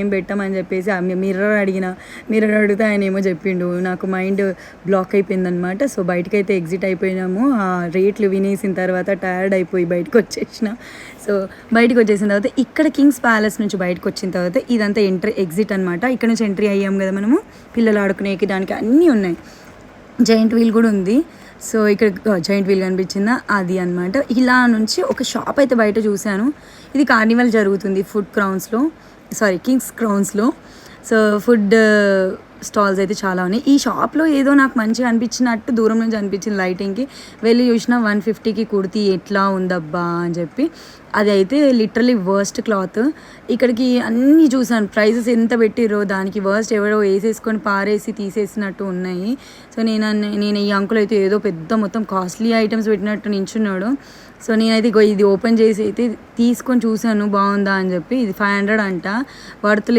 ఏం పెట్టమని చెప్పేసి మిర్రర్ అడిగితే ఆయన ఏమో చెప్పిండు. నాకు మైండ్ బ్లాక్ అయిపోయిందనమాట. సో బయటకైతే ఎగ్జిట్ అయిపోయినాము. ఆ రేట్లు వినేసిన తర్వాత టైర్డ్ అయిపోయి బయటకు వచ్చేసిన. సో బయటకు వచ్చేసిన తర్వాత ఇక్కడ కింగ్స్ ప్యాలెస్ నుంచి బయటకు వచ్చిన తర్వాత ఇదంతా ఎగ్జిట్ అనమాట. ఇక్కడ నుంచి ఎంట్రీ అయ్యాం కదా మనము. పిల్లలు ఆడుకునేకి దానికి అన్నీ ఉన్నాయి. జైంట్ వీల్ కూడా ఉంది. సో ఇక్కడ జైంట్ వీల్ కనిపించిందా, అది అనమాట. ఇలా నుంచి ఒక షాప్ అయితే బయట చూశాను. ఇది కార్నివల్ జరుగుతుంది కింగ్స్ క్రౌన్స్లో. సో ఫుడ్ స్టాల్స్ అయితే చాలా ఉన్నాయి. ఈ షాప్లో ఏదో నాకు మంచిగా అనిపించినట్టు దూరం నుంచి అనిపించింది. లైటింగ్కి వెళ్ళి చూసిన 150కి కుర్తీ ఎట్లా ఉందబ్బా అని చెప్పి. అది అయితే లిటరలీ వర్స్ట్ క్లాత్. ఇక్కడికి అన్నీ చూసాను, ప్రైజెస్ ఎంత పెట్టిరో దానికి వర్స్ట్ ఎవరో వేసేసుకొని పారేసి తీసేసినట్టు ఉన్నాయి. సో నేను ఈ అంకుల్ అయితే ఏదో పెద్ద మొత్తం కాస్ట్లీ ఐటమ్స్ పెట్టినట్టు నించున్నాడు. సో నేనైతే ఇది ఓపెన్ చేసి అయితే తీసుకొని చూసాను బాగుందా అని చెప్పి. ఇది 500 అంట. వర్త్